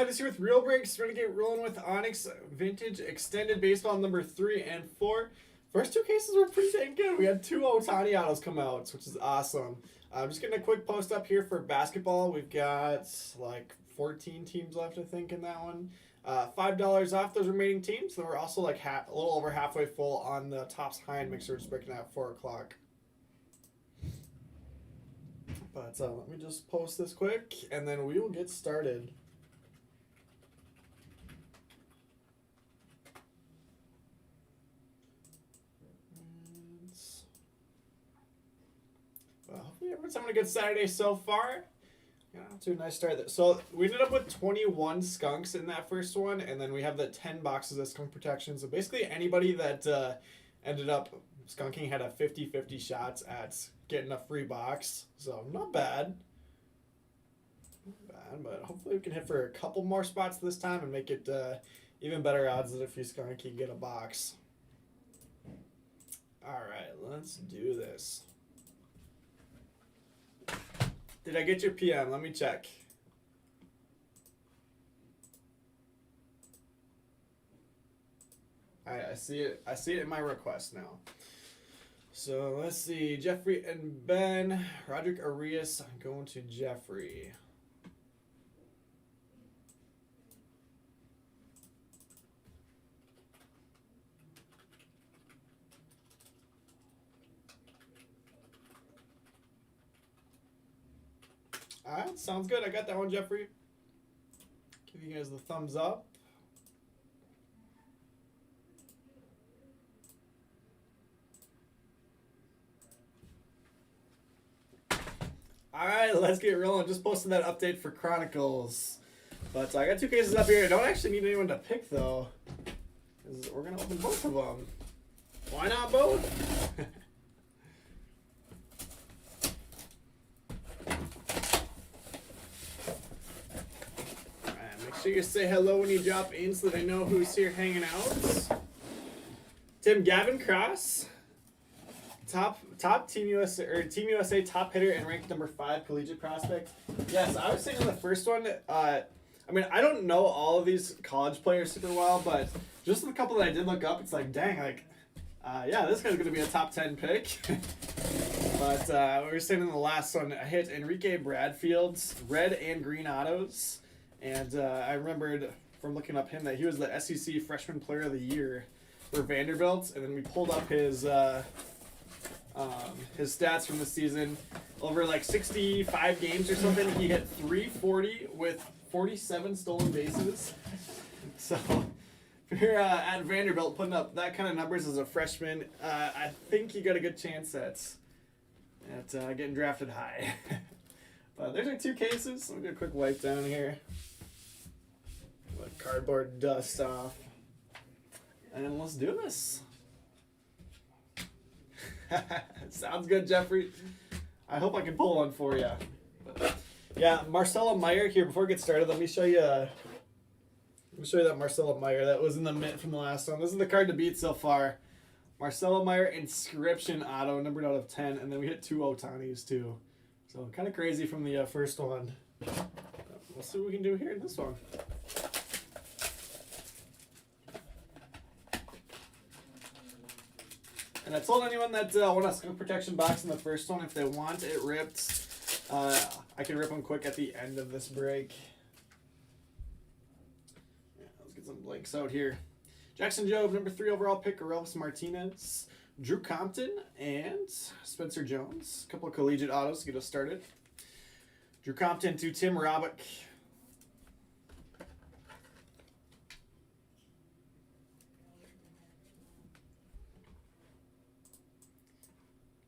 Titus here with Real Breaks. We're going to get rolling with Onyx Vintage Extended Baseball number 3 and 4. First two cases were pretty dang good. We had 2 Ohtani autos come out, which is awesome. I'm just getting a quick post up here for basketball. We've got like 14 teams left, I think, in that one. $5 off those remaining teams. Then we're also like a little over halfway full on the Tops Hind mixer, just breaking out at 4 o'clock. But let me just post this quick, and then we will get started. Hopefully everyone's having a good Saturday so far. Yeah, to a nice start there. So we ended up with 21 skunks in that first one, and then we have the 10 boxes of skunk protection. So basically anybody that ended up skunking had a 50-50 shots at getting a free box. So not bad. Not bad, but hopefully we can hit for a couple more spots this time and make it even better odds that if you skunk, you get a box. All right, let's do this. Did I get your PM? Let me check. All right, I see it. I see it in my request now. So let's see. Jeffrey and Ben. Roderick Arias going to Jeffrey. All right, sounds good. I got that one, Jeffrey. Give you guys the thumbs up. All right, let's get rolling. Just posted that update for Chronicles. But I got 2 cases up here. I don't actually need anyone to pick, though, because we're going to open both of them. Why not both? Make sure you say hello when you drop in so that I know who's here hanging out. Tim Gavin Cross, top Team USA top hitter and ranked number 5 collegiate prospect. Yes, I was saying in the first one. I mean, I don't know all of these college players super well, but just the couple that I did look up, it's like, dang, like, yeah, this guy's gonna be a top 10 pick. But we were saying in the last one, I hit Enrique Bradfield's red and green autos. And I remembered from looking up him that he was the SEC Freshman Player of the Year for Vanderbilt. And then we pulled up his stats from the season. Over like 65 games or something, he hit 340 with 47 stolen bases. So if you're at Vanderbilt putting up that kind of numbers as a freshman, I think you got a good chance at getting drafted high. But there's our 2 cases. Let me do a quick wipe down here. Let cardboard dust off. And let's do this. Sounds good, Jeffrey. I hope I can pull one for you. But, yeah, Marcelo Meyer here. Before we get started, let me show you that Marcelo Meyer that was in the mint from the last one. This is the card to beat so far. Marcelo Meyer inscription auto, numbered out of 10, and then we hit 2 Ohtanis too. So kind of crazy from the first one. We'll see what we can do here in this one. And I told anyone that won a skunk protection box in the first one, if they want it ripped, I can rip them quick at the end of this break. Yeah, let's get some blanks out here. Jackson Jobe, number 3 overall pick, Orelvis Martinez, Drew Compton, and Spencer Jones. A couple of collegiate autos to get us started. Drew Compton to Tim Robick.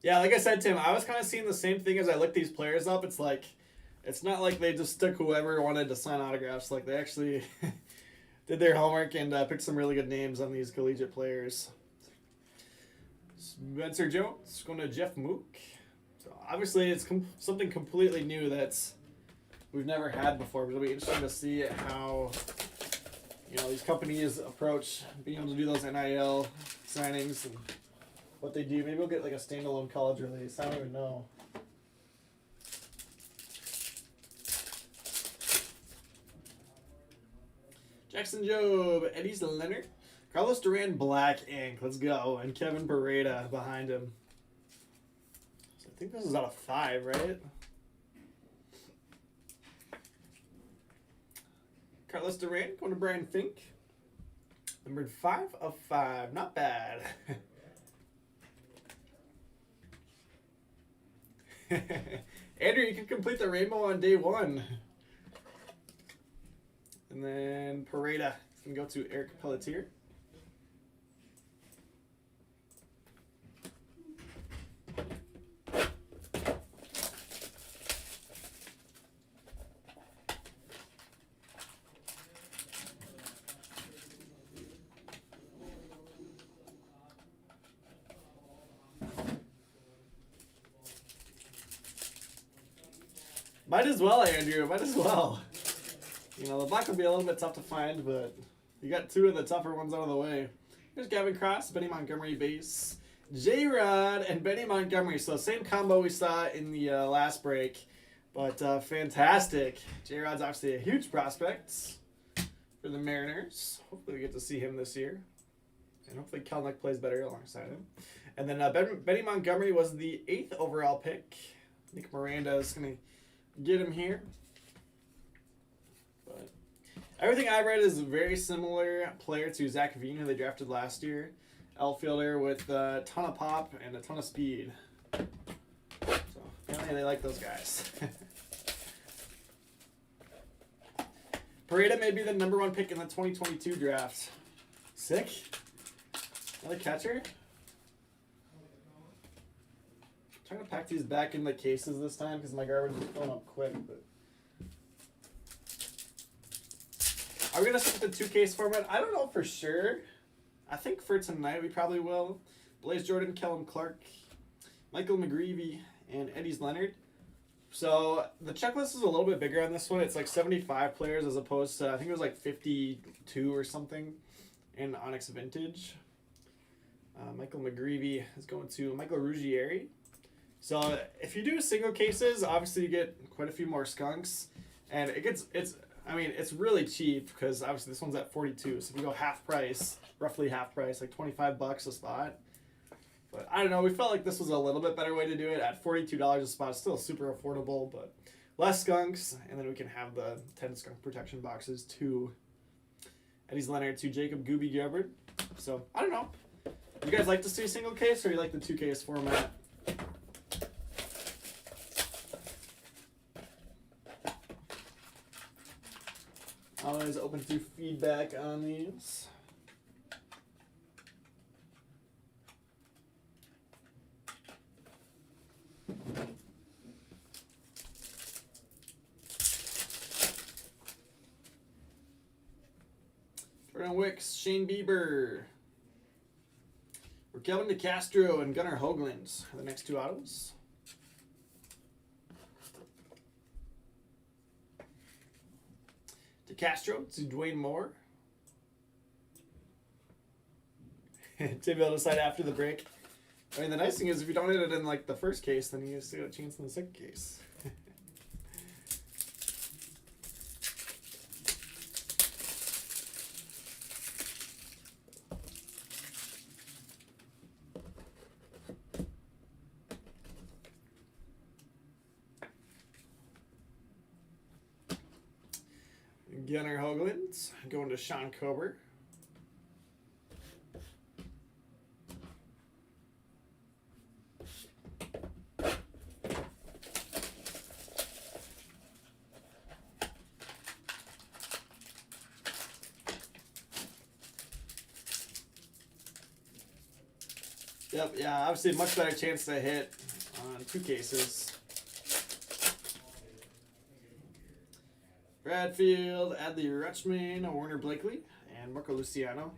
Yeah, like I said, Tim, I was kind of seeing the same thing as I looked these players up. It's like, it's not like they just took whoever wanted to sign autographs. Like, they actually did their homework and picked some really good names on these collegiate players. Spencer Jones going to Jeff Mook. So obviously, it's something completely new that's we've never had before. But it'll be interesting to see how these companies approach being able to do those NIL signings and what they do. Maybe we'll get like a standalone college release. I don't even know. Jackson Jobe, Eddie's Leonard, Carlos Duran, black ink. Let's go. And Kevin Pareda behind him. So I think this is out of 5, right? Carlos Duran going to Brian Fink. Numbered 5 of 5. Not bad. Andrew, you can complete the rainbow on day 1. And then Pareda is going to go to Eric Pelletier. Might as well, Andrew. Might as well. You know, the black would be a little bit tough to find, but you got 2 of the tougher ones out of the way. Here's Gavin Cross, Benny Montgomery base, J-Rod, and Benny Montgomery. So same combo we saw in the last break, but fantastic. J-Rod's obviously a huge prospect for the Mariners. Hopefully we get to see him this year. And hopefully Kelnick plays better alongside him. And then Benny Montgomery was the 8th overall pick. Nick Miranda is going to get him here. But everything I read is a very similar player to Zach Veen, who they drafted last year. Outfielder with a ton of pop and a ton of speed. So apparently they like those guys. Pareda may be the #1 pick in the 2022 draft. Sick. Another catcher. Trying to pack these back in the cases this time because my garbage is filling up quick. But are we gonna stick with the 2-case format? I don't know for sure. I think for tonight we probably will. Blaze Jordan, Kellen Clark, Michael McGreevy, and Eddie's Leonard. So the checklist is a little bit bigger on this one. It's like 75 players as opposed to, I think it was like 52 or something in Onyx Vintage. Michael McGreevy is going to Michael Ruggieri. So if you do single cases, obviously you get quite a few more skunks, and it's really cheap because obviously this one's at 42. So if you go half price, roughly half price, like $25 a spot. But I don't know, we felt like this was a little bit better way to do it at $42 a spot. It's still super affordable, but less skunks, and then we can have the 10 skunk protection boxes to Eddie's Leonard, to Jacob Gooby Gilbert. So I don't know. You guys like to see single case, or you like the 2-case format? Always open to feedback on these. Jordan Wicks, Shane Bieber. We're Kelvin DeCastro and Gunnar Hoagland are the next 2 autos. DeCastro to Dwayne Moore. Tim will decide after the break. I mean, the nice thing is if you don't hit it in like the first case, then you still got a chance in the second case. Gunnar Hoagland going to Sean Kober. Yep, yeah, obviously a much better chance to hit on 2 cases. Bradfield, Adley Rutschman, Warner Blakely, and Marco Luciano.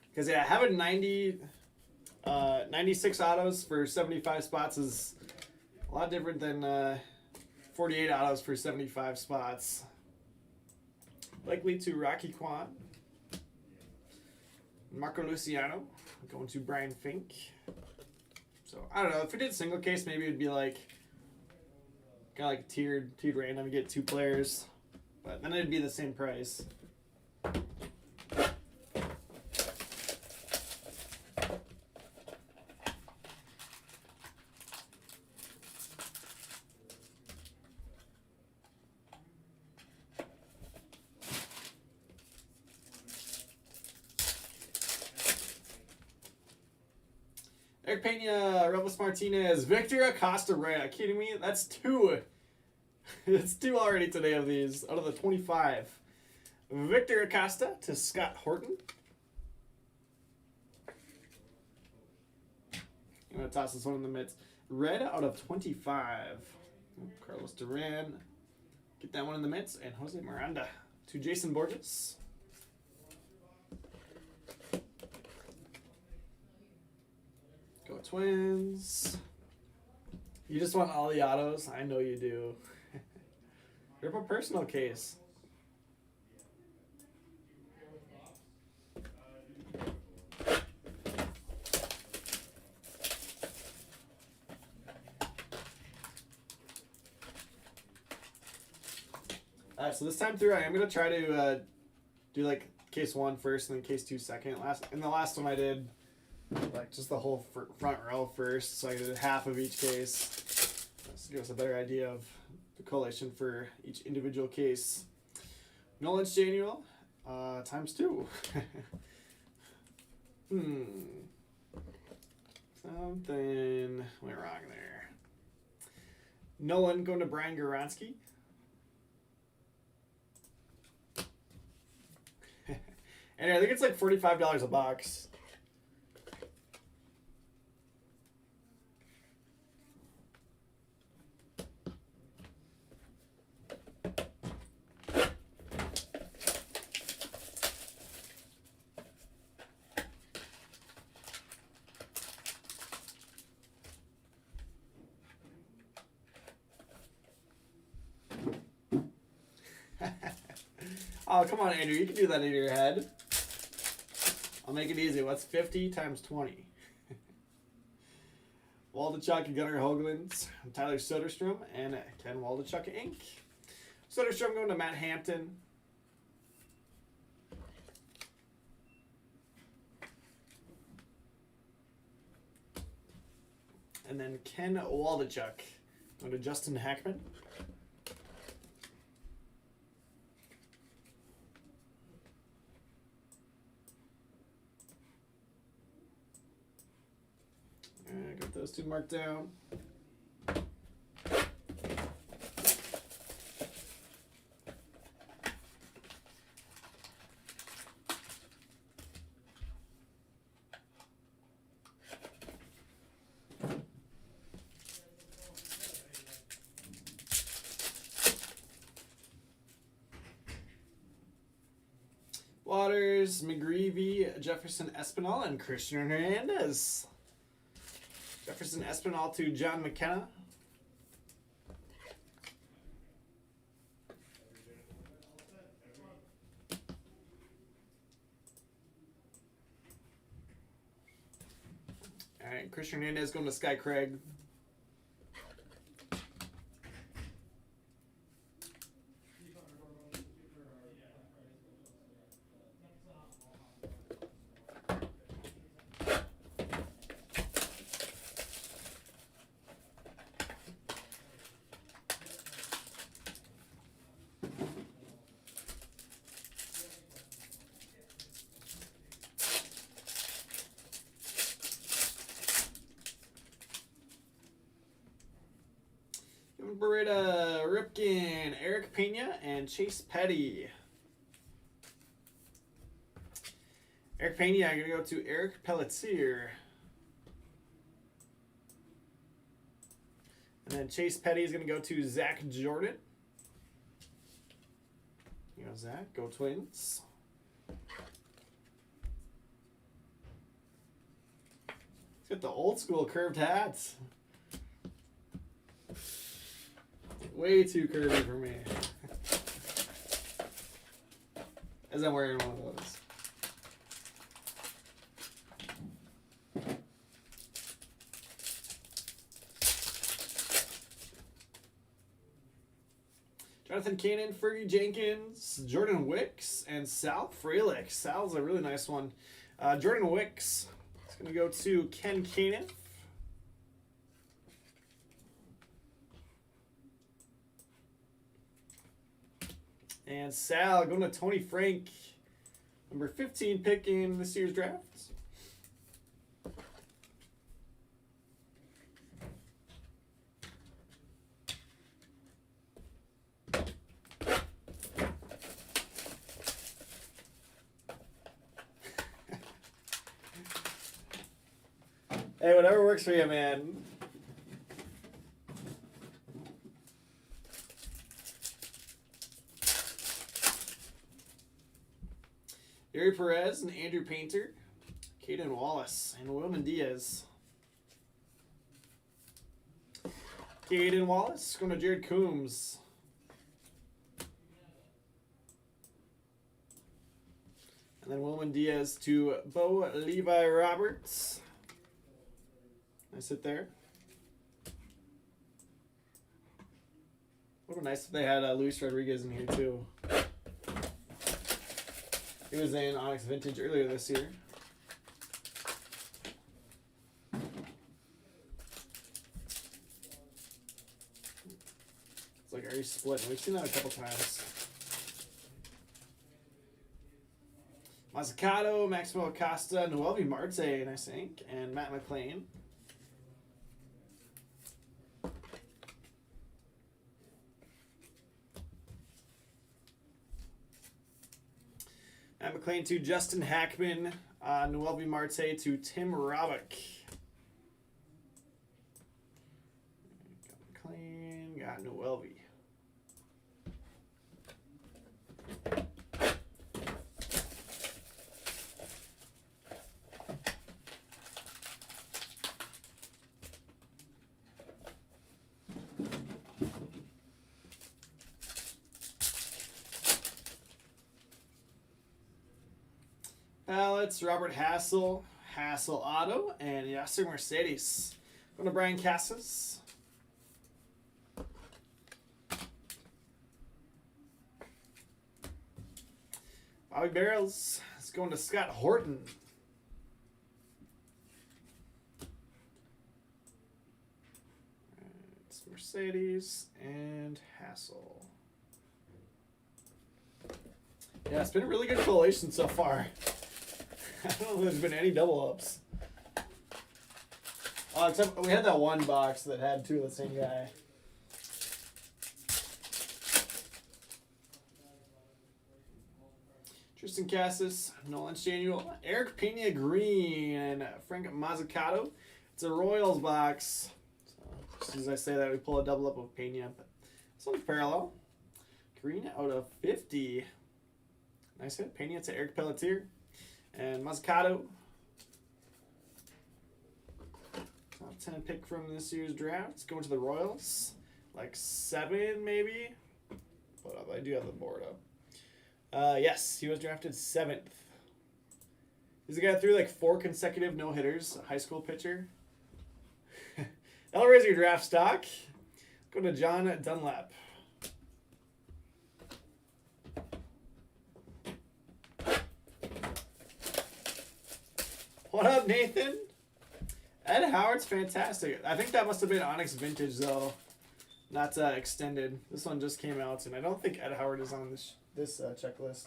Because, yeah, having 96 autos for 75 spots is a lot different than 48 autos for 75 spots. Blakely to Rocky Kwan. Marco Luciano going to Brian Fink. So, I don't know. If we did single case, maybe it would be like kind of like tiered random. You get 2 players. But then it'd be the same price. Eric Pena, Rebels Martinez, Victor Acosta Ray. Are you kidding me? That's 2. It's 2 already today of these out of the 25. Victor Acosta to Scott Horton. I'm going to toss this one in the midst. Red out of 25. Carlos Duran. Get that one in the midst. And Jose Miranda to Jason Borges. Go Twins. You just want all the autos? I know you do. Rip a personal case. Alright, so this time through I am going to try to do like case 1 first and then case 2 second. In the last one I did like just the whole front row first, so I did half of each case. Just to give us a better idea of the collation for each individual case. Nolan Januel, times 2. Something went wrong there. Nolan going to Brian Goronsky. And I think it's like $45 a box. Oh, come on, Andrew. You can do that in your head. I'll make it easy. What's 50 times 20? Waldachuk and Gunnar Hoagland, Tyler Soderstrom, and Ken Waldachuk Inc. Soderstrom going to Matt Hampton. And then Ken Waldachuk going to Justin Hackman. Got those 2 marked down. Waters, McGreevy, Jefferson Espinal, and Christian Hernandez. Jefferson Espinal to John McKenna. All right, Christian Hernandez going to Sky Craig. Beretta, Ripken, Eric Pena, and Chase Petty. Eric Pena, I'm going to go to Eric Pelletier. And then Chase Petty is going to go to Zach Jordan. Here goes Zach. Go Twins. He's got the old school curved hats. Way too curvy for me. As I'm wearing one of those. Jonathan Cannon, Fergie Jenkins, Jordan Wicks, and Sal Frelick. Sal's a really nice one. Jordan Wicks is going to go to Ken Cannon. And Sal going to Tony Frank, number 15 pick in this year's draft. Hey, whatever works for you, man. Yuri Perez and Andrew Painter. Caden Wallace and Wilman Diaz. Caden Wallace going to Jared Coombs. And then Wilman Diaz to Bo Levi Roberts. Nice hit there. Would have been nice if they had Luis Rodriguez in here too. He was in Onyx Vintage earlier this year. It's like, are you splitting? We've seen that a couple times. Mazzucato, Maximo Acosta, Noelvi Marte, nice ink, and Matt McLean. Matt McLean to Justin Hackman, Noelvi Marte to Tim Robick. Got McLean, got Noelvi. Pallets, Robert Hassel, Hassel Auto, and Yasser Mercedes. Going to Brian Casas. Bobby Barrels. It's going to Scott Horton. It's Mercedes and Hassel. Yeah, it's been a really good collation so far. I don't know if there's been any double ups. Oh, except we had that one box that had two of the same guy. Tristan Cassis, Nolan Samuel, Eric Pena Green, and Frank Mazzucato. It's a Royals box. So, just as I say that, we pull a double up of Pena. But this one's parallel. Green out of 50. Nice hit. Pena to Eric Pelletier. And Mazzucato. Top 10 pick from this year's draft. It's going to the Royals. Like 7 maybe. Hold up, I do have the board up. Yes, he was drafted 7th. He's a guy that threw like 4 consecutive no-hitters. A high school pitcher. That'll raise your draft stock. Go to John Dunlap. What up, Nathan? Ed Howard's fantastic. I think that must have been Onyx Vintage, though. Not extended. This one just came out, and I don't think Ed Howard is on this checklist.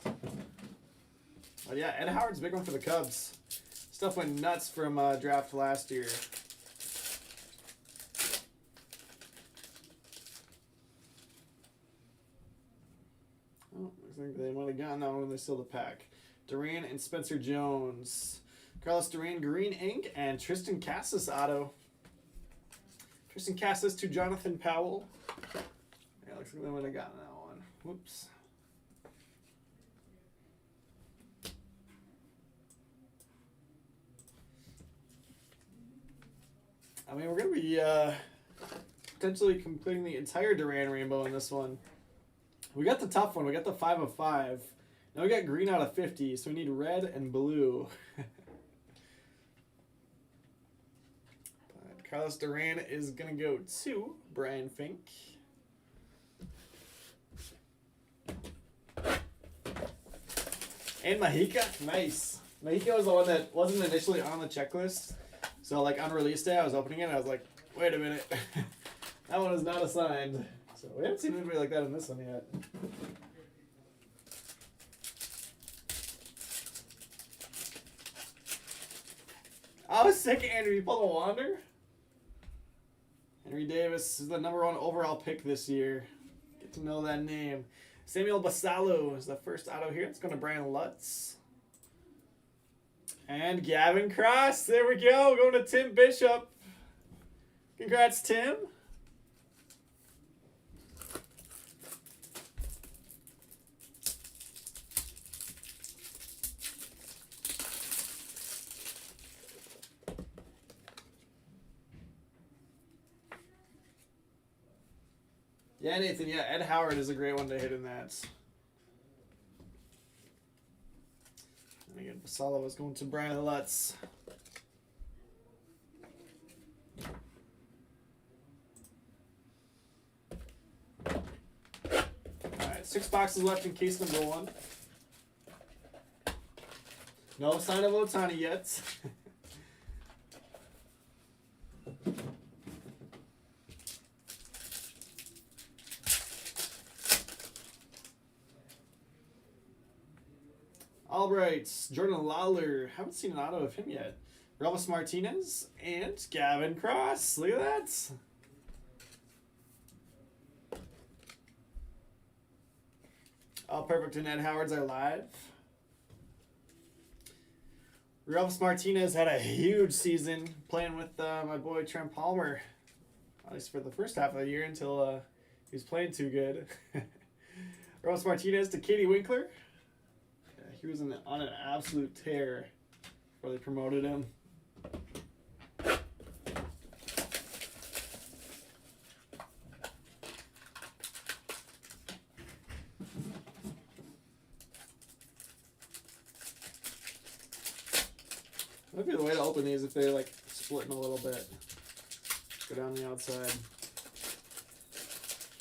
But yeah, Ed Howard's a big one for the Cubs. Stuff went nuts from draft last year. Oh, looks like they might have gotten that one when they sealed the pack. Duran and Spencer Jones. Carlos Duran, green ink, and Tristan Cassis auto. Tristan Cassis to Jonathan Powell. Yeah, looks like they might have gotten that one. Whoops. I mean, we're going to be potentially completing the entire Duran rainbow in this one. We got the tough one. We got the 5 of 5. Now we got green out of 50, so we need red and blue. Carlos Duran is going to go to Brian Fink. And Mahika. Nice. Mahika was the one that wasn't initially on the checklist. So, like, on release day, I was opening it, and I was like, wait a minute. That one is not assigned. So, we haven't seen anybody like that in this one yet. I was sick, Andrew. You pulled a Wander? Henry Davis is the #1 overall pick this year. Get to know that name. Samuel Basalo is the first auto here. It's going to Brian Lutz. And Gavin Cross. There we go. Going to Tim Bishop. Congrats, Tim. Yeah, Nathan. Yeah, Ed Howard is a great one to hit in that. And again, Basala was going to Brian Lutz. Alright, 6 boxes left in case number 1. No sign of Otani yet. Albright, Jordan Lawler. Haven't seen an auto of him yet. Relvis Martinez and Gavin Cross. Look at that. All perfect and Ed Howard's are live. Relvis Martinez had a huge season playing with my boy Trent Palmer. At least for the first half of the year until he was playing too good. Relvis Martinez to Katie Winkler. He was on an absolute tear before they promoted him. Might be the way to open these if they're like splitting a little bit. Go down the outside.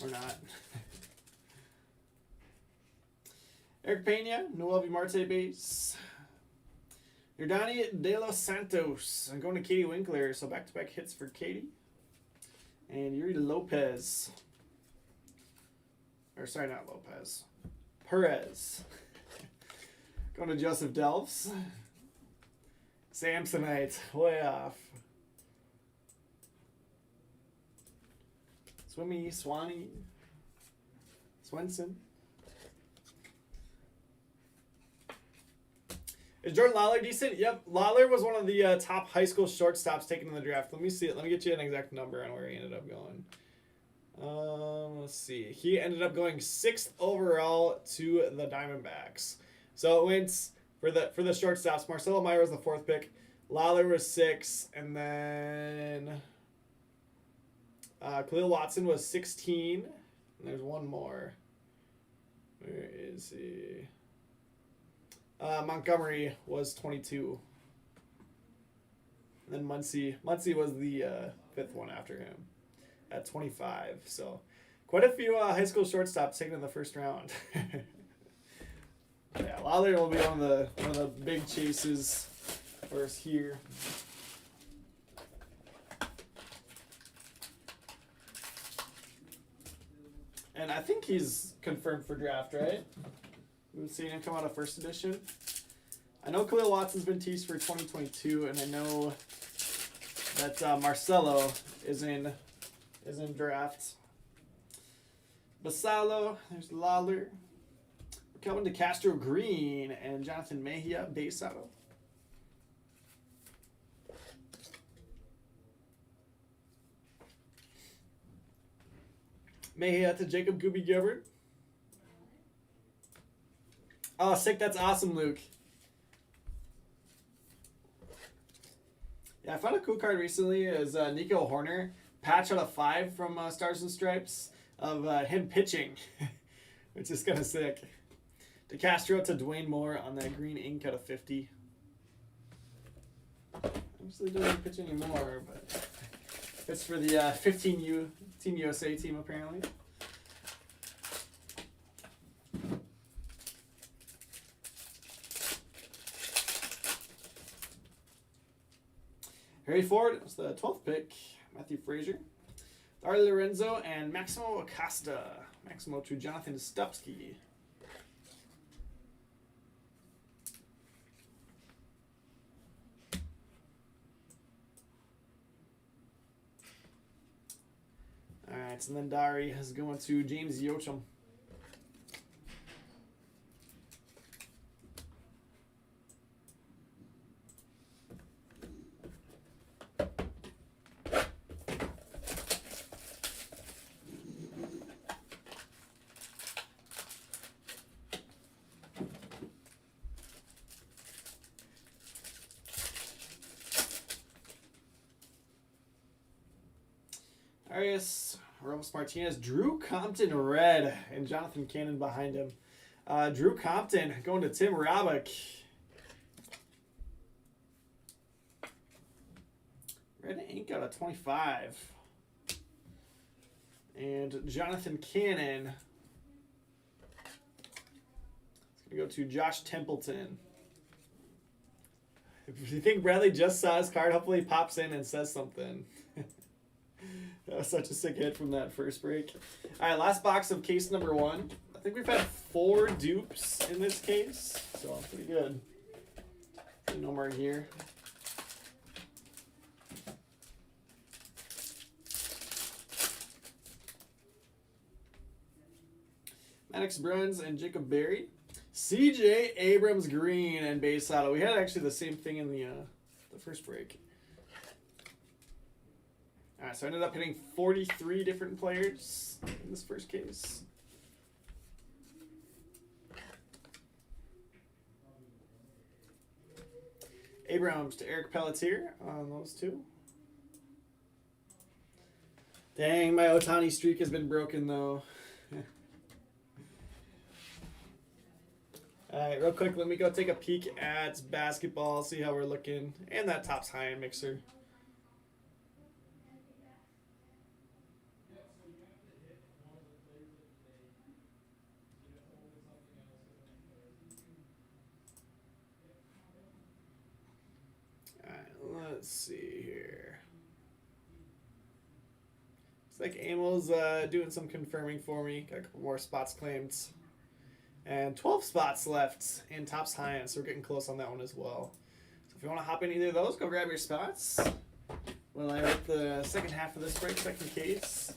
Or not. Eric Pena, Noel V. Marte base. Yordani De Los Santos. I'm going to Katie Winkler, so back-to-back hits for Katie. And Yuri Lopez. Or sorry, not Lopez. Perez. Going to Joseph Delphs. Samsonite, way off. Swimmy, Swanee. Swenson. Is Jordan Lawler decent? Yep. Lawler was one of the top high school shortstops taken in the draft. Let me see it. Let me get you an exact number on where he ended up going. Let's see. He ended up going 6th overall to the Diamondbacks. So it went for the shortstops. Marcelo Meyer was the 4th pick. Lawler was 6th, and then Khalil Watson was 16. And there's one more. Where is he? Montgomery was 22. And then Muncy was the 5th one after him at 25. So quite a few high school shortstops taken in the first round. Yeah, Lawler will be one of the big chases for us here. And I think he's confirmed for draft, right? We've seen him come out of first edition. I know Khalil Watson's been teased for 2022, and I know that Marcelo is in draft. Basalo, there's Lawler. We're coming to Castro Green and Jonathan Mejia, base auto. Mejia to Jacob Gooby Gilbert. Oh, sick. That's awesome, Luke. Yeah, I found a cool card recently. Is Nico Horner. Patch out of 5 from Stars and Stripes of him pitching, which is kind of sick. De Castro to Dwayne Moore on that green ink out of 50. Obviously doesn't pitch anymore, but it's for the 15U Team USA team apparently. Harry Ford was the 12th pick. Matthew Frazier. Ari Lorenzo and Maximo Acosta. Maximo to Jonathan Stupski. Alright, and then Dari is going to James Yochum. Arias, Ramos Martinez, Drew Compton red, and Jonathan Cannon behind him. Drew Compton going to Tim Rabick. Red ink out of 25. And Jonathan Cannon. It's going to go to Josh Templeton. If you think Bradley just saw his card, hopefully he pops in and says something. That was such a sick hit from that first break. All right, last box of case number 1. I think we've had 4 dupes in this case, so pretty good. No more here. Onyx Bruns and Jacob Berry. CJ Abrams Green and base auto. We had actually the same thing in the first break. All right, so I ended up hitting 43 different players in this first case. Abrams to Eric Pelletier on those 2. Dang, my Ohtani streak has been broken though. All right, real quick, let me go take a peek at basketball, see how we're looking, and that Topps high-end mixer. All right, let's see here. Looks like Amel's doing some confirming for me. Got a couple more spots claimed. And 12 spots left in Topps high-end, so we're getting close on that one as well. So if you want to hop in either of those, go grab your spots. Well, I write the second half of this break, second case.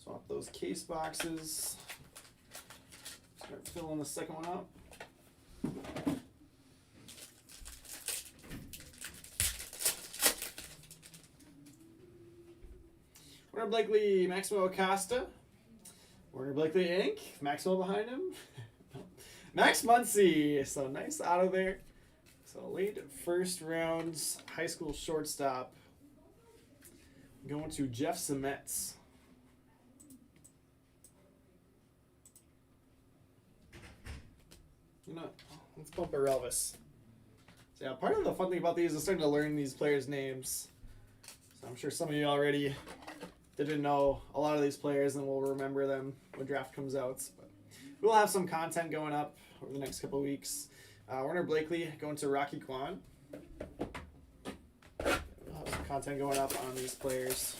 Swap those case boxes. Start filling the second one up. Warner Blakely, Maximo Acosta. Warner Blakely Inc. Maximo behind him. Max Muncy. So nice auto there. So late first rounds, high school shortstop. Going to Jeff Semets. You know, let's bump a Relvis. So yeah, part of the fun thing about these is starting to learn these players' names. So I'm sure some of you already didn't know a lot of these players and will remember them when draft comes out. But we'll have some content going up over the next couple weeks. Warner Blakely going to Rocky Kwan. We'll have some content going up on these players.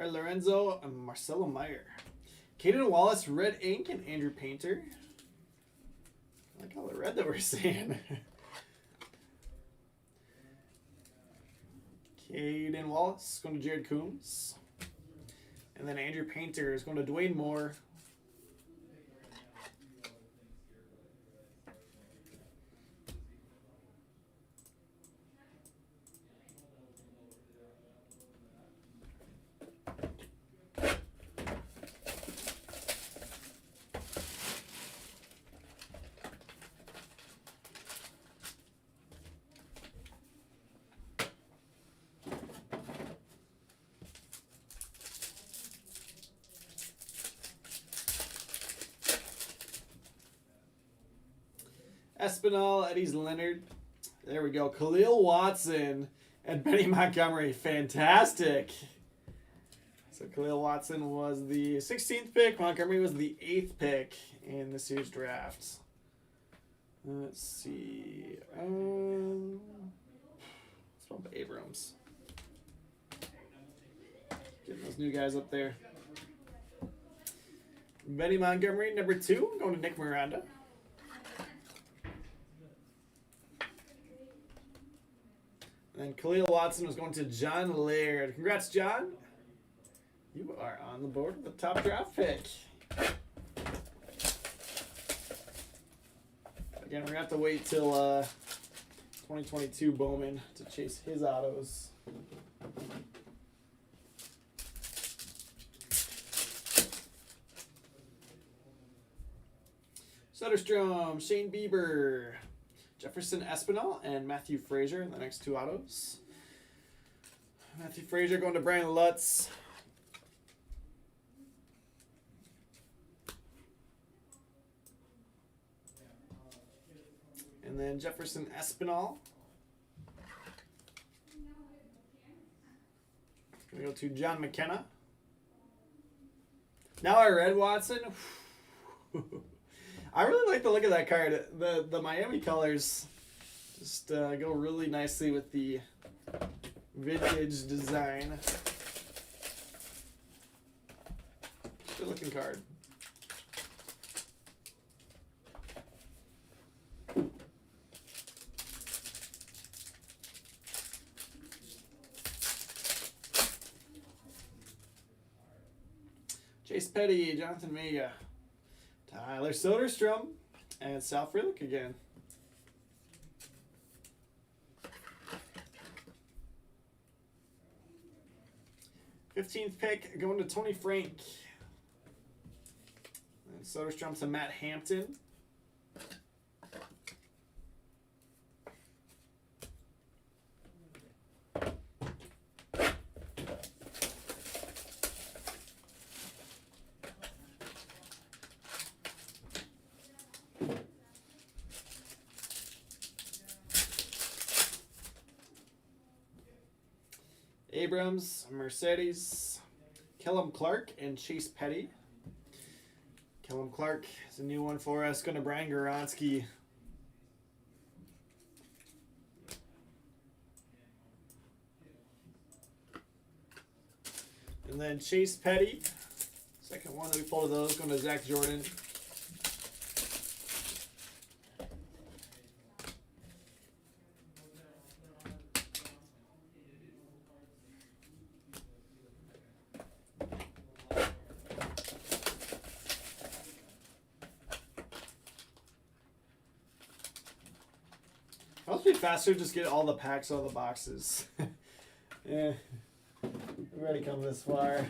Lorenzo and Marcelo Meyer. Caden Wallace, red ink, and Andrew Painter. I like all the red that we're seeing. Caden Wallace going to Jared Coombs. And then Andrew Painter is going to Dwayne Moore. Espinal, Eddie's Leonard. There we go. Khalil Watson and Benny Montgomery. Fantastic. So Khalil Watson was the 16th pick. Montgomery was the 8th pick in this year's draft. Let's see. Let's bump Abrams. Getting those new guys up there. Benny Montgomery, number 2. Going to Nick Miranda. And Khalil Watson was going to John Laird. Congrats, John. You are on the board with the top draft pick. Again, we're going to have to wait till 2022 Bowman to chase his autos. Soderstrom, Shane Bieber, Jefferson Espinal, and Matthew Frazier in the next 2 autos. Matthew Frazier going to Brian Lutz. And then Jefferson Espinal. Gonna go to John McKenna. Now I read Watson. I really like the look of that card. The Miami colors just go really nicely with the vintage design. Good looking card. Chase Petty, Jonathan Vega, Tyler Soderstrom, and Sal Frelick again. #15th pick going to Tony Frank. And Soderstrom to Matt Hampton. Abrams, Mercedes, Kellum Clark, and Chase Petty. Kellum Clark is a new one for us. Going to Brian Goronsky. And then Chase Petty. Second one that we pulled of those going to Zach Jordan. Must be faster, just get all the packs out of the boxes. Yeah, we've already come this far.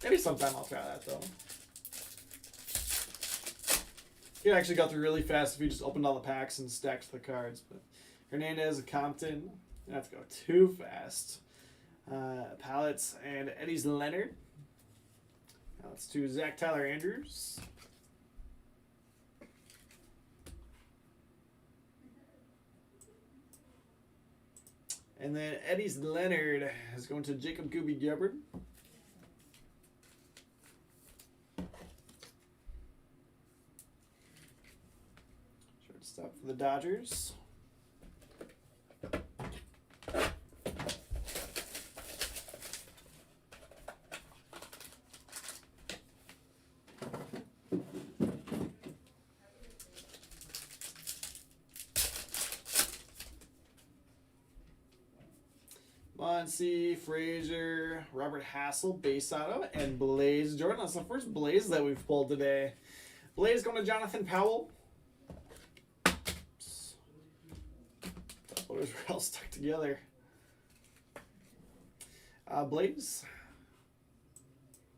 Maybe sometime I'll try that though. You can actually go through really fast if you just opened all the packs and stacked the cards. But Hernandez, Compton, you have to go too fast. Pallets and Eddie's Leonard. Now let's do Zach Tyler Andrews. And then Eddie's Leonard is going to Jacob Gooby Gibbard. Shortstop for the Dodgers. Muncy, Frazier, Robert Hassel, base auto, and Blaze Jordan. That's the first Blaze that we've pulled today. Blaze going to Jonathan Powell. Oops. Photos were all stuck together. Blaze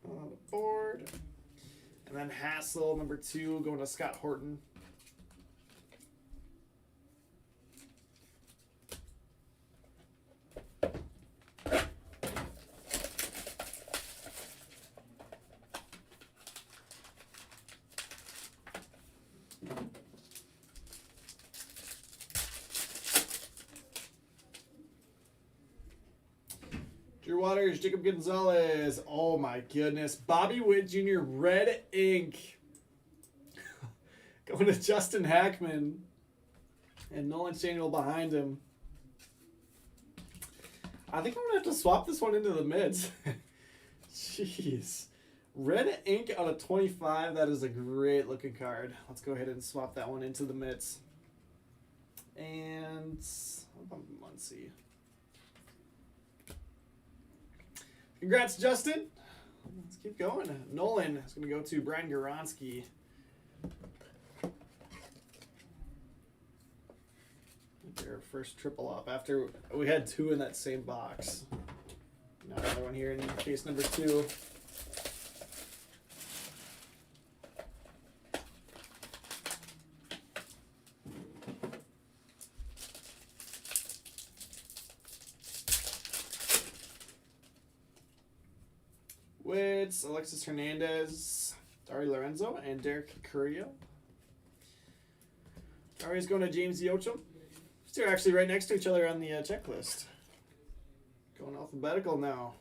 on the board. And then Hassel, number 2, going to Scott Horton. Drew Waters, Jacob Gonzalez. Oh my goodness. Bobby Witt Jr. Red ink. Going to Justin Hackman. And Nolan Samuel behind him. I think I'm going to have to swap this one into the mids. Jeez. Red ink out of 25. That is a great looking card. Let's go ahead and swap that one into the mids. And how about Muncy? Congrats, Justin. Let's keep going. Nolan is going to go to Brian Goronsky. There first triple up after we had 2 in that same box. Now another one here in case number 2. Wits, Alexis Hernandez, Dari Lorenzo, and Derek Carrillo. Dari's going to James Yochum. They're actually right next to each other on the checklist. Going alphabetical now.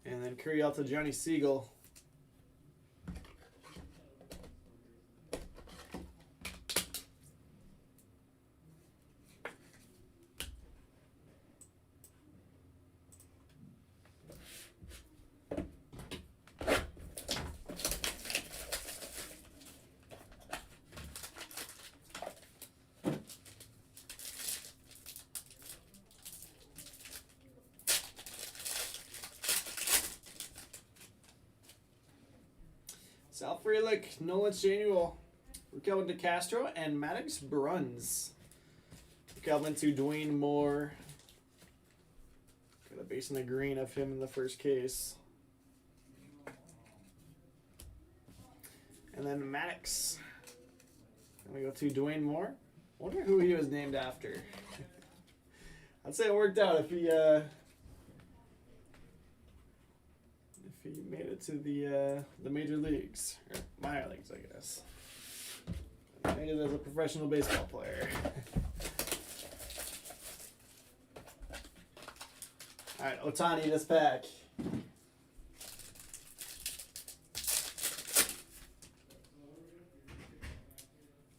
And then Carrillo to Johnny Siegel. Sal Frelick, Nolan Januel, Raquel DeCastro, and Maddox Bruns. Calvin to Dwayne Moore. Got a base in the green of him in the first case. And then Maddox. And we go to Dwayne Moore. Wonder who he was named after. I'd say it worked out if he made it to the major leagues, or minor leagues, I guess. Made it as a professional baseball player. All right, Otani this pack.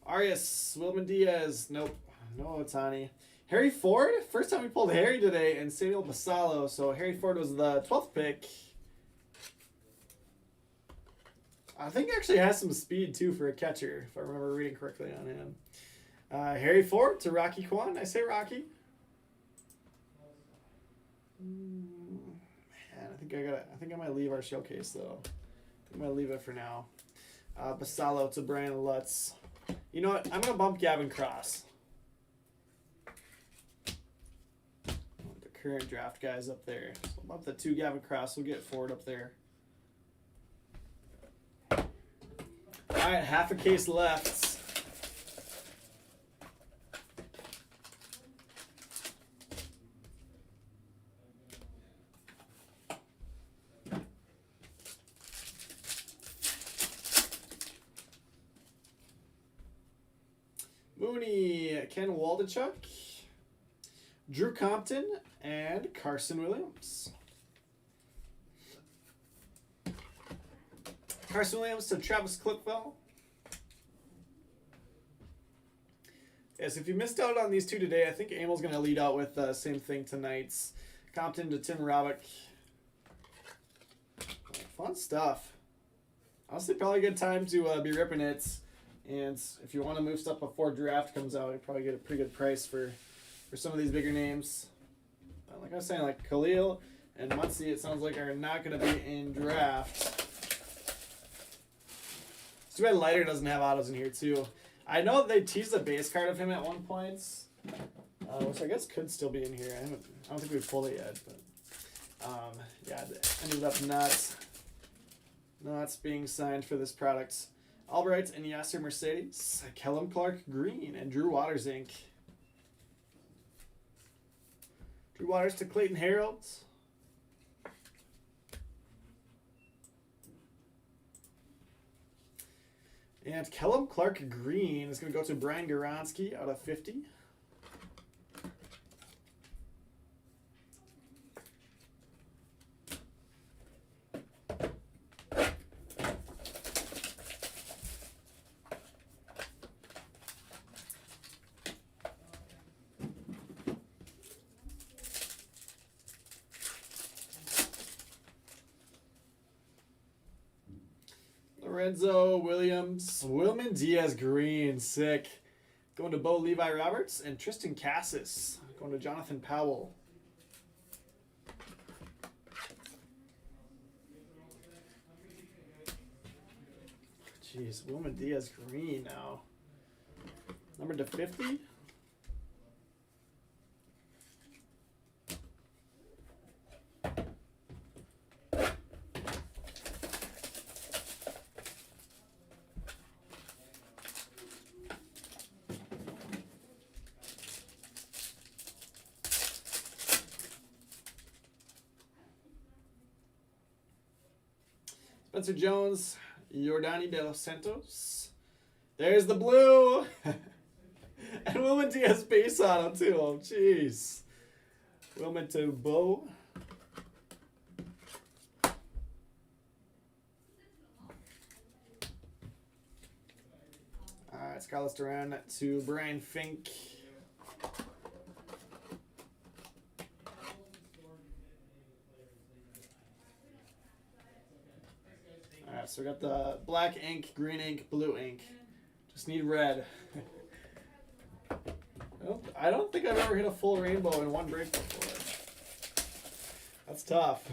Arias, Wilman Diaz, nope, no Otani. Harry Ford, first time we pulled Harry today, and Samuel Basallo. So Harry Ford was the 12th pick. I think he actually has some speed, too, for a catcher, if I remember reading correctly on him. Harry Ford to Rocky Kwan. I say Rocky. Man, I think I might leave our showcase, though. I'm going to leave it for now. Basallo to Brian Lutz. You know what? I'm going to bump Gavin Cross. The current draft guys up there. So I'll bump the 2 Gavin Cross. We'll get Ford up there. All right, half a case left. Mooney, Ken Waldachuk, Drew Compton, and Carson Williams. Carson Williams to Travis Clipwell. Yes, if you missed out on these 2 today, I think Amel's going to lead out with the same thing tonight's. Compton to Tim Robick. Fun stuff. Honestly, probably a good time to be ripping it. And if you want to move stuff before draft comes out, you probably get a pretty good price for some of these bigger names. Like I was saying, like Khalil and Muncy, it sounds like are not going to be in draft. It's too bad Leiter doesn't have autos in here, too. I know they teased a base card of him at one point, which I guess could still be in here. I don't think we've pulled it yet, but yeah, it ended up not being signed for this product. Albright and Yasser Mercedes, Kellum Clark Green, and Drew Waters Inc. Drew Waters to Clayton Harold. And Kellum Clark Green is going to go to Brian Goronsky out of 50. Lorenzo Williams, Wilman Diaz Green, sick. Going to Bo Levi Roberts and Tristan Cassis. Going to Jonathan Powell. Jeez, Wilman Diaz Green now. Number to 50. Spencer Jones, Yordani De Los Santos. There's the blue. And Wilman Diaz base auto too. Oh, jeez. Wilman to Bo. Alright, Carlos Duran to Brian Fink. Alright, so we got the black ink, green ink, blue ink. Just need red. I don't think I've ever hit a full rainbow in one break before. That's tough.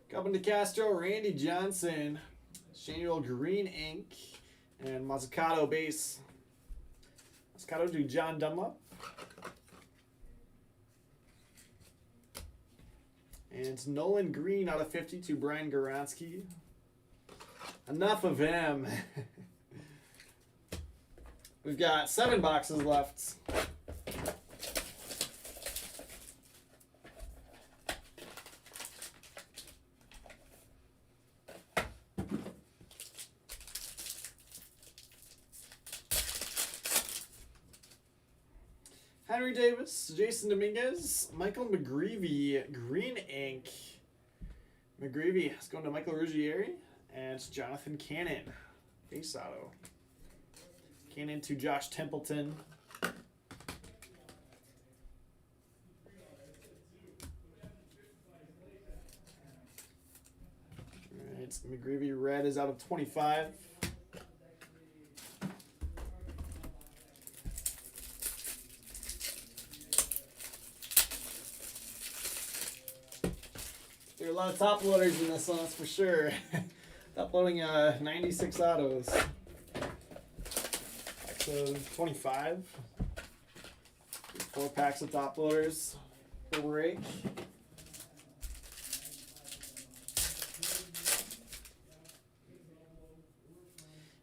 Gavin DeCastro, Randy Johnson, Shanuel green ink, and Mazzucato base. Mazzucato to John Dunlop. And Nolan Green out of 50 to Brian Garansky. Enough of him. We've got 7 boxes left. Henry Davis, Jason Dominguez, Michael McGreevy, green ink. McGreevy is going to Michael Ruggieri, and Jonathan Cannon, base auto. Cannon to Josh Templeton. Alright, McGreevy red is out of 25. There are a lot of top loaders in this one, that's for sure. Top loading 96 autos. So 25. 4 packs of top loaders per break.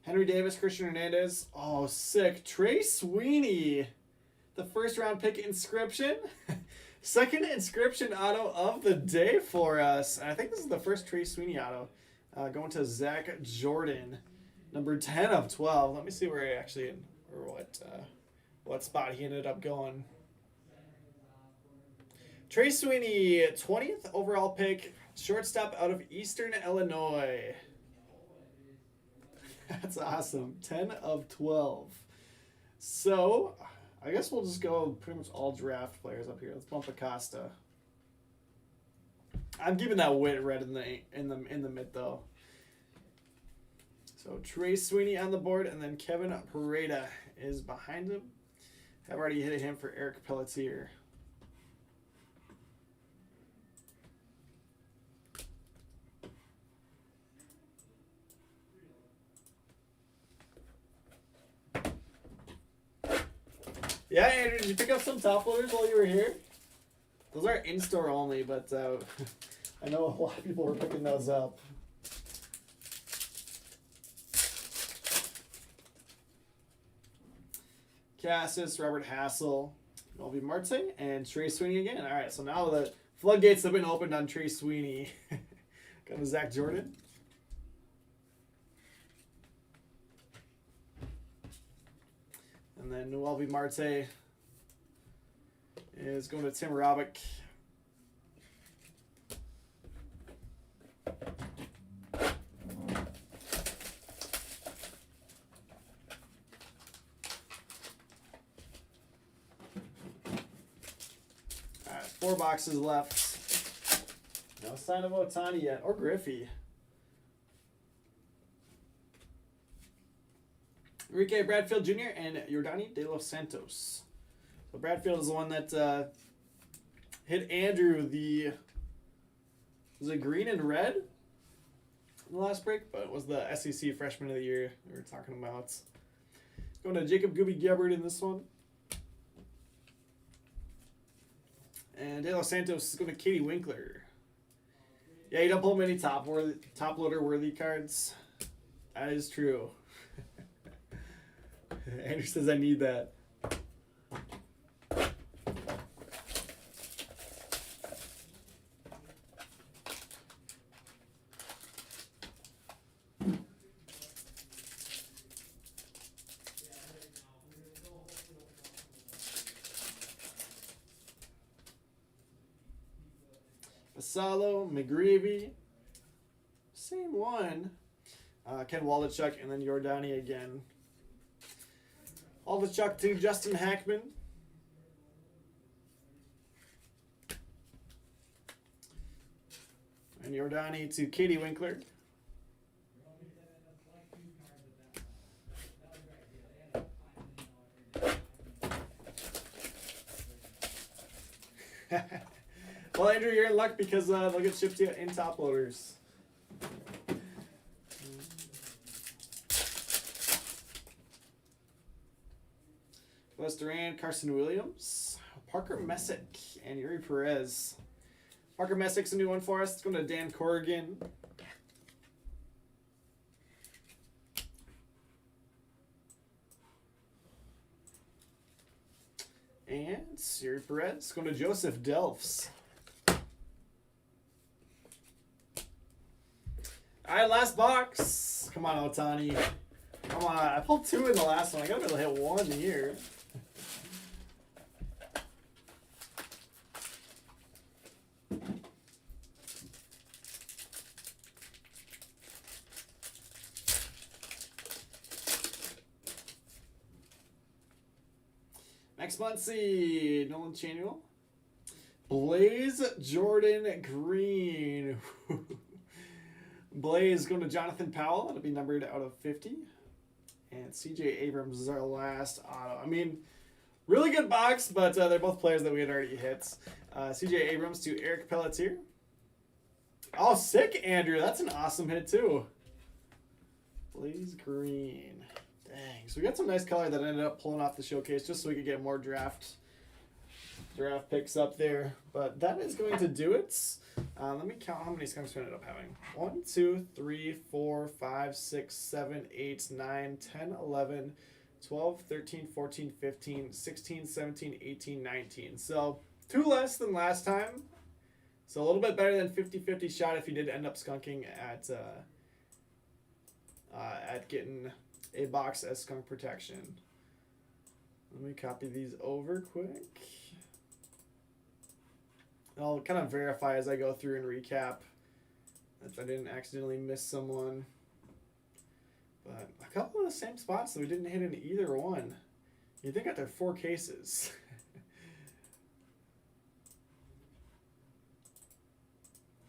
Henry Davis, Christian Hernandez. Oh, sick. Trey Sweeney. The first round pick inscription. Second inscription auto of the day for us. And I think this is the first Trey Sweeney auto. Going to Zach Jordan. Number 10 of 12. Let me see where he actually, or what spot he ended up going. Trey Sweeney, 20th overall pick. Shortstop out of Eastern Illinois. That's awesome. 10 of 12. So, I guess we'll just go pretty much all draft players up here. Let's bump Acosta. I'm giving that Witt red in the mid though. So Trey Sweeney on the board, and then Kevin Pareda is behind him. I've already hit him for Eric Pelletier. Yeah, Andrew, did you pick up some top loaders while you were here? Those are in-store only, but I know a lot of people were picking those up. Cassis, Robert Hassel, Novi Marte, and Trey Sweeney again. All right, so now the floodgates have been opened on Trey Sweeney. Got a Zach Jordan. And then Noelvi Marte is going to Tim Robick. All right, 4 boxes left. No sign of Ohtani yet, or Griffey. Enrique Bradfield Jr. and Yordani De Los Santos. So Bradfield is the one that hit Andrew was it green and red in the last break? But it was the SEC Freshman of the Year we were talking about. Going to Jacob Gooby Gebbert in this one. And De Los Santos is going to Katie Winkler. Yeah, you don't pull many top loader worthy cards. That is true. Andrew says I need that. Basalo, McGreevy, same one. Ken Waldachuk, and then Jordani again. Waldachuk to Justin Hackman. And Jordani to Katie Winkler. Well, Andrew, you're in luck because they'll get shipped to you in top loaders. Les Duran, Carson Williams, Parker Messick, and Yuri Perez. Parker Messick's a new one for us. It's going to Dan Corrigan. And Yuri Perez going to Joseph Delphs. All right, last box. Come on, Otani. Come on. I pulled 2 in the last one. I got to be able to hit 1 here. Next month, see Nolan Chanuel. Blaze Jordan Green. Blaze going to Jonathan Powell. That'll be numbered out of 50. And CJ Abrams is our last auto. I mean, really good box, but they're both players that we had already hit. CJ Abrams to Eric Pelletier. Oh, sick, Andrew. That's an awesome hit, too. Blaze Green. Dang. So we got some nice color that ended up pulling off the showcase just so we could get more draft picks up there. But that is going to do it. Let me count how many skunks we ended up having. 1, 2, 3, 4, 5, 6, 7, 8, 9, 10, 11, 12, 13, 14, 15, 16, 17, 18, 19. So 2 less than last time. So a little bit better than 50-50 shot if you did end up skunking at getting a box as skunk protection. Let me copy these over quick. I'll kind of verify as I go through and recap if I didn't accidentally miss someone. But a couple of the same spots that we didn't hit in either one. You'd think after 4 cases.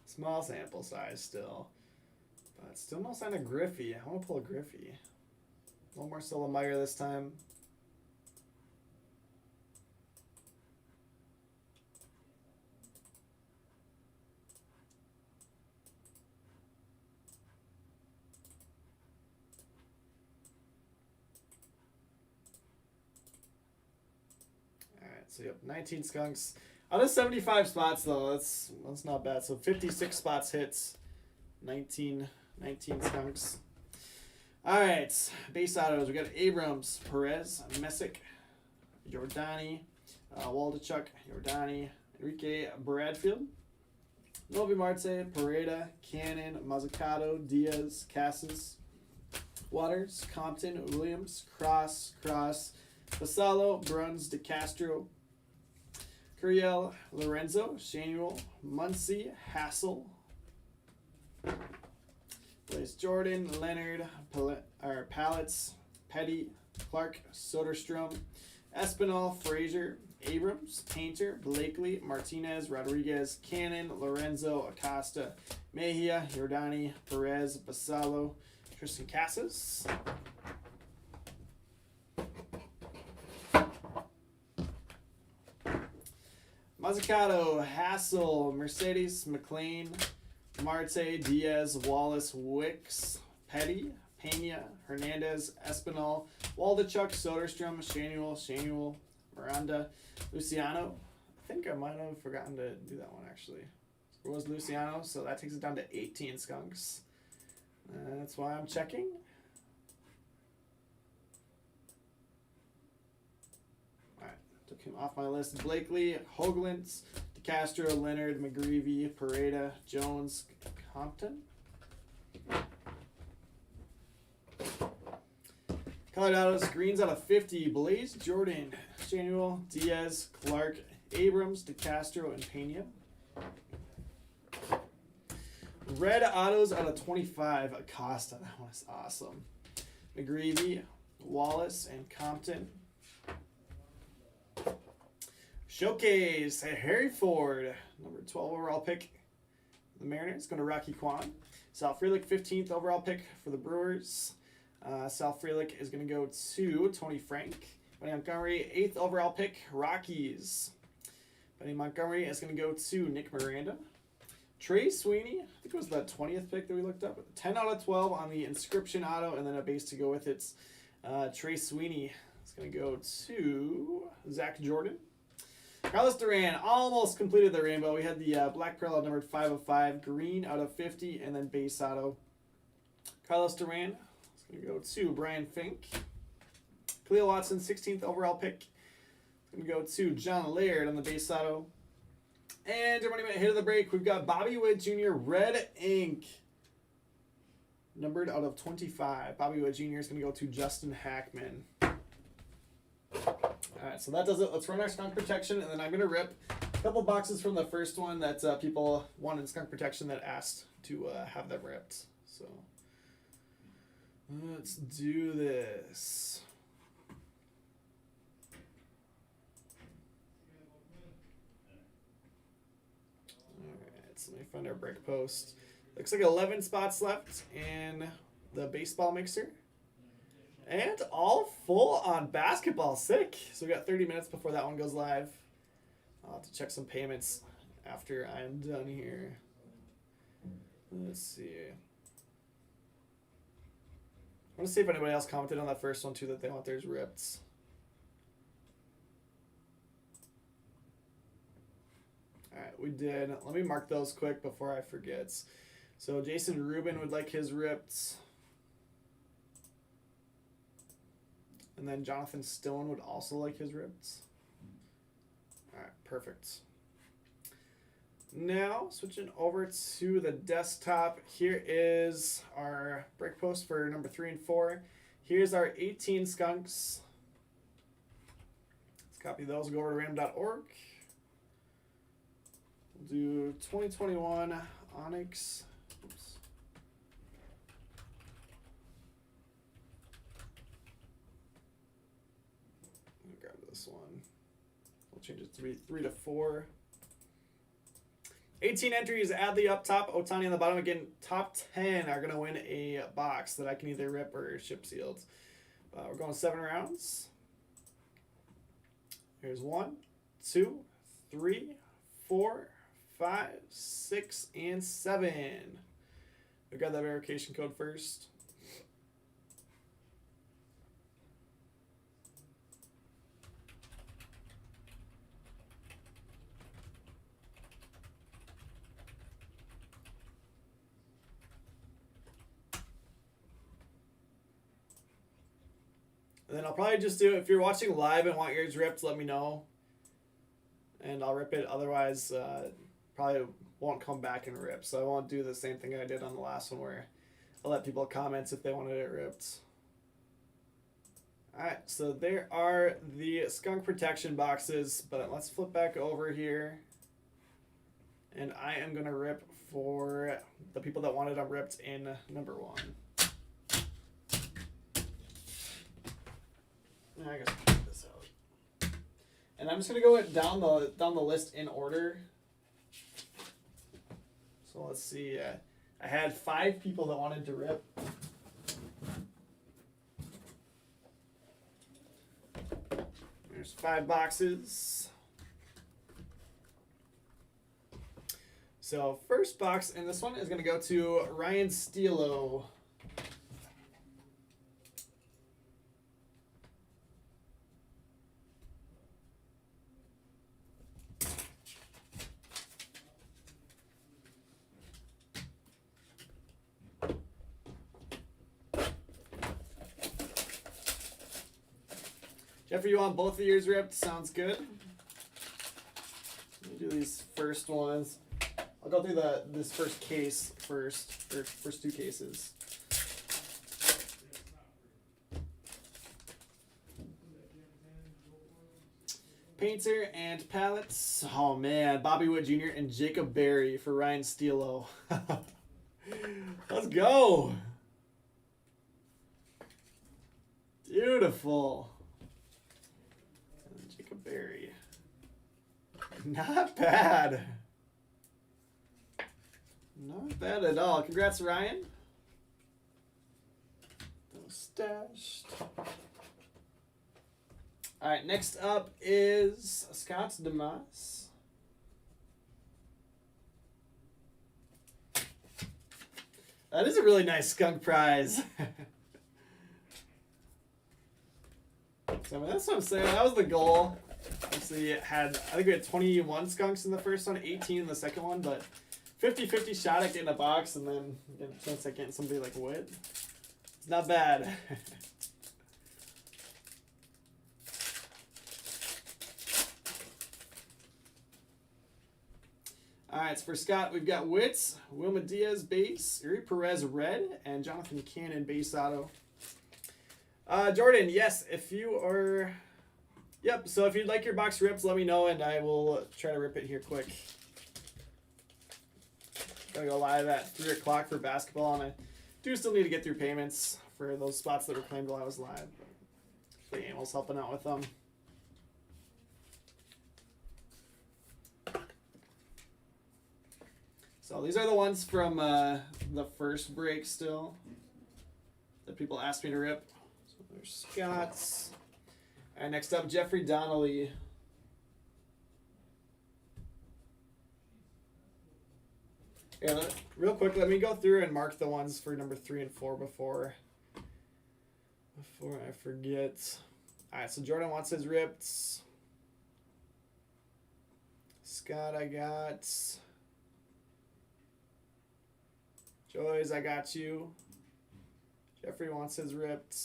Small sample size still. But still no sign of Griffey. I want to pull a Griffey. One more Meyer this time. So yep, 19 skunks. Out of 75 spots though, that's not bad. So 56 spots hits, 19 skunks. All right, base autos. We got Abrams, Perez, Messick, Jordani, Waldachuk, Jordani, Enrique Bradfield, Novi Marte, Pareda, Cannon, Mazzucato, Diaz, Casas, Waters, Compton, Williams, Cross, Basalo, Bruns, DeCastro, Curiel, Lorenzo, Shanuel, Muncy, Hassel, Blaze Jordan, Leonard, Pallets, Petty, Clark, Soderstrom, Espinal, Frazier, Abrams, Painter, Blakely, Martinez, Rodriguez, Cannon, Lorenzo, Acosta, Mejia, Jordani, Perez, Basalo, Tristan Casas. Mazzucato, Hassel, Mercedes, McLean, Marte, Diaz, Wallace, Wicks, Petty, Pena, Hernandez, Espinal, Waldachuk, Soderstrom, Shanuel, Miranda, Luciano. I think I might have forgotten to do that one actually. It was Luciano, so that takes it down to 18 skunks. That's why I'm checking. Took him off my list. Blakely, Hoagland, DeCastro, Leonard, McGreevy, Pareda, Jones, Compton. Colorado's greens out of 50. Blaze, Jordan, Januel, Diaz, Clark, Abrams, DeCastro, and Pena. Red autos out of 25. Acosta. That one is awesome. McGreevy, Wallace, and Compton. Showcase. Harry Ford. Number 12 overall pick. The Mariners. Going to Rocky Kwan. Sal Frelick, 15th overall pick for the Brewers. Sal Frelick is going to go to Tony Frank. Benny Montgomery, 8th overall pick, Rockies. Benny Montgomery is going to go to Nick Miranda. Trey Sweeney, I think it was the 20th pick that we looked up. 10 out of 12 on the inscription auto, and then a base to go with it. Trey Sweeney is going to go to Zach Jordan. Carlos Duran almost completed the rainbow. We had the black parallel numbered 5 of 5, green out of 50, and then base auto. Carlos Duran is going to go to Brian Fink. Khalil Watson, 16th overall pick. Going to go to John Laird on the base auto. And our money minute hit of the break, we've got Bobby Witt Jr. Red Ink. Numbered out of 25. Bobby Witt Jr. is going to go to Justin Hackman. Alright, so that does it. Let's run our skunk protection, and then I'm going to rip a couple boxes from the first one that people wanted skunk protection that asked to have them ripped. So let's do this. Alright, so let me find our break post. Looks like 11 spots left in the baseball mixer. And all full on basketball. Sick. So we got 30 minutes before that one goes live. I'll have to check some payments after I'm done here. Let's see. I want to see if anybody else commented on that first one too that they want theirs ripped. Alright, we did. Let me mark those quick before I forget. So Jason Rubin would like his ripped. And then Jonathan Stone would also like his ripped. Alright, perfect. Now, switching over to the desktop, here is our break post for number 3 and 4. Here's our 18 skunks. Let's copy those and go over to random.org. We'll do 2021 Onyx. Oops. Let me grab this one. We'll change it to be 3 to 4. 18 entries, Adley up top, Otani on the bottom. Again, top 10 are going to win a box that I can either rip or ship sealed. We're going 7 rounds. Here's 1, 2, 3, 4, 5, 6, and 7. We've got that verification code first. And then I'll probably just do, if you're watching live and want yours ripped, let me know. And I'll rip it. Otherwise, probably won't come back and rip. So I won't do the same thing I did on the last one where I'll let people comment if they wanted it ripped. Alright, so there are the skunk protection boxes. But let's flip back over here. And I am going to rip for the people that wanted them ripped in number 1. I guess I'll check this out. And I'm just gonna go down the list in order. So let's see. I had 5 people that wanted to rip. There's 5 boxes. So first box in this one is gonna go to Ryan Steelo. Jeffrey, you want both of yours ripped? Sounds good. Let me do these first ones. I'll go through this first case first, or first 2 cases. Painter and palettes. Oh man, Bobby Wood Jr. and Jacob Berry for Ryan Steelo. Let's go. Beautiful. And Jacob Berry. Not bad. Not bad at all. Congrats, Ryan. Those stashed. All right, next up is Scott Demas. That is a really nice skunk prize. So that's what I'm saying. That was the goal. Obviously, I think we had 21 skunks in the first one, 18 in the second one, but 50-50 shot at getting a box and then getting a chance at getting somebody like Witt. It's not bad. All right, so for Scott, we've got Witt, Wilma Diaz base, Uri Perez red, and Jonathan Cannon base auto. Jordan, yes, if you are... Yep, so if you'd like your box ripped, let me know, and I will try to rip it here quick. Gotta go live at 3 o'clock for basketball, and I do still need to get through payments for those spots that were claimed while I was live. The Amel's helping out with them. So these are the ones from the first break still that people asked me to rip. So there's Scott's. All right, next up, Jeffrey Donnelly. Yeah, real quick, let me go through and mark the ones for number 3 and 4 before I forget. All right, so Jordan wants his ripped. Scott, I got. Joyce, I got you. Jeffrey wants his ripped.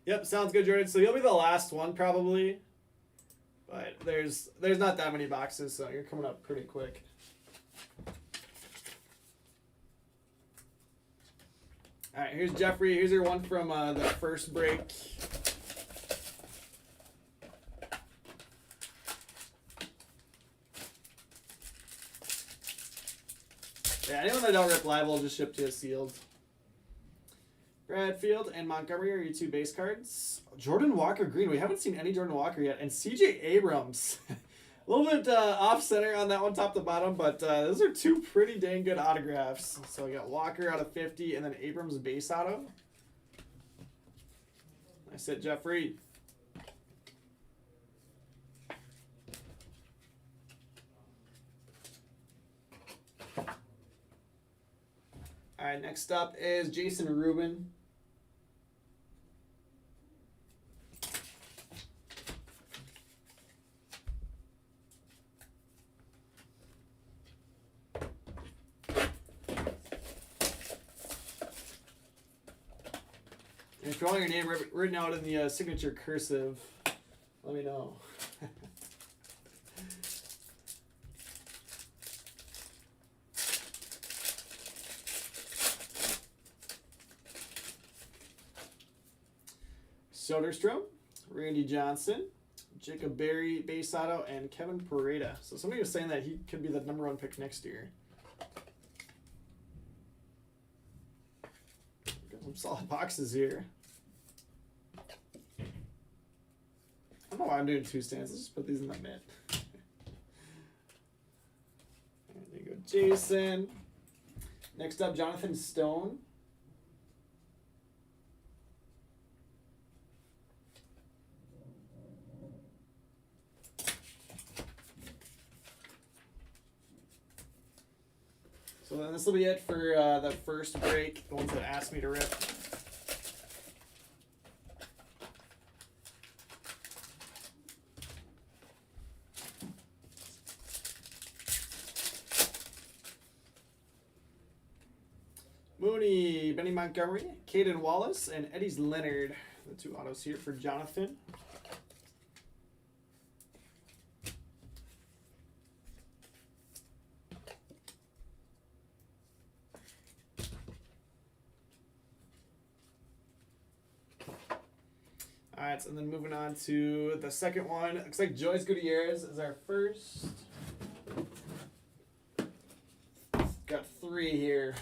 Yep, sounds good, Jordan. So you'll be the last one probably, but there's not that many boxes, so you're coming up pretty quick. All right, here's Jeffrey. Here's your one from the first break. Yeah, anyone that don't rip live will just ship to a sealed. Bradfield and Montgomery are your 2 base cards. Jordan Walker Green. We haven't seen any Jordan Walker yet. And CJ Abrams. A little bit off center on that one, top to bottom, but those are 2 pretty dang good autographs. So we got Walker out of 50 and then Abrams base auto. Nice hit, Jeffrey. All right, next up is Jason Rubin. And if you want your name written out in the signature cursive, let me know. Soderstrom, Randy Johnson, Jacob Berry, base auto, and Kevin Pareda. So somebody was saying that he could be the #1 pick next year. Got some solid boxes here. I don't know why I'm doing 2 stands. Let's just put these in the mitt. There you go, Jason. Next up, Jonathan Stone. So then this will be it for the first break, the ones that asked me to rip. Benny Montgomery, Caden Wallace, and Eddie's Leonard. The 2 autos here for Jonathan. Alright, and then moving on to the second one. Looks like Joyce Gutierrez is our first. Got 3 here.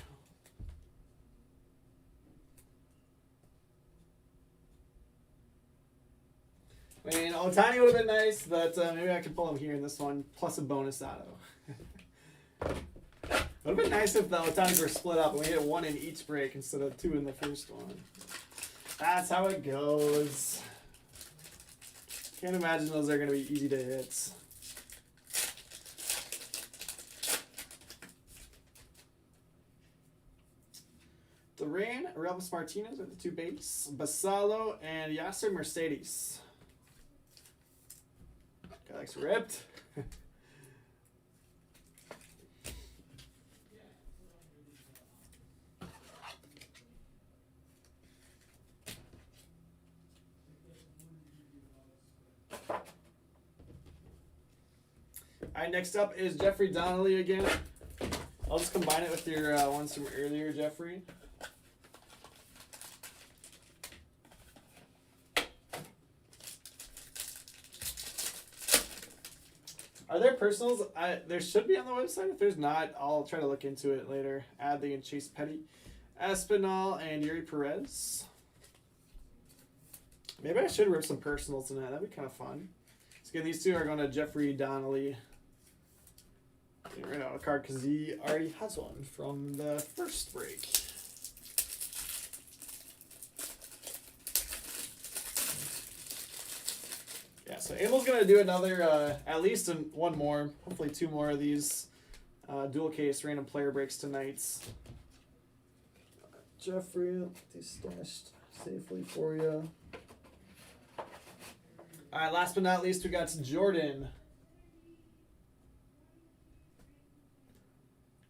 I mean, Otani would have been nice, but maybe I could pull him here in this one, plus a bonus auto. It would have been nice if the Otanis were split up and we hit 1 in each break instead of 2 in the first one. That's how it goes. Can't imagine those are going to be easy to hit. Duran, Relvis Martinez with the 2 base, Basalo, and Yasser Mercedes. Guy looks ripped. Alright, next up is Jeffrey Donnelly again. I'll just combine it with your ones from earlier, Jeffrey. Are there personals? There should be on the website. If there's not, I'll try to look into it later. Adley and Chase Petty. Espinal and Yuri Perez. Maybe I should rip some personals tonight. That'd be kind of fun. So again, these 2 are going to Jeffrey Donnelly. Getting rid of a card because he already has one from the first break. Yeah, so Abel's going to do another, at least one more, hopefully 2 more of these dual case random player breaks tonight. Jeffrey, I'll put these stashed safely for you. All right, last but not least, we got Jordan.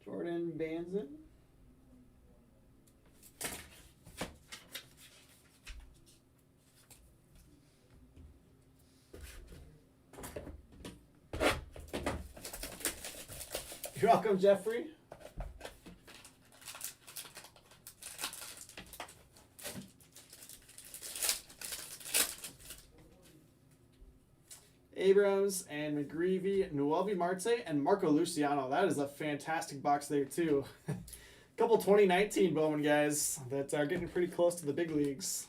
Jordan Banzan. You're welcome, Jeffrey. Abrams and McGreevy, Noelvi Marte, and Marco Luciano. That is a fantastic box there, too. A couple 2019 Bowman guys that are getting pretty close to the big leagues.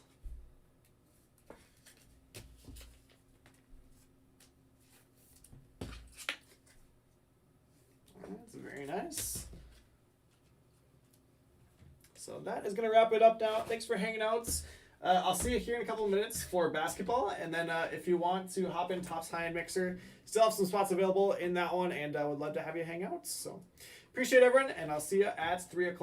That's very nice. So that is going to wrap it up now. Thanks for hanging out. I'll see you here in a couple of minutes for basketball, and then if you want to hop in Topps High-End Mixer, still have some spots available in that one, and I would love to have you hang out. So appreciate everyone, and I'll see you at 3 o'clock.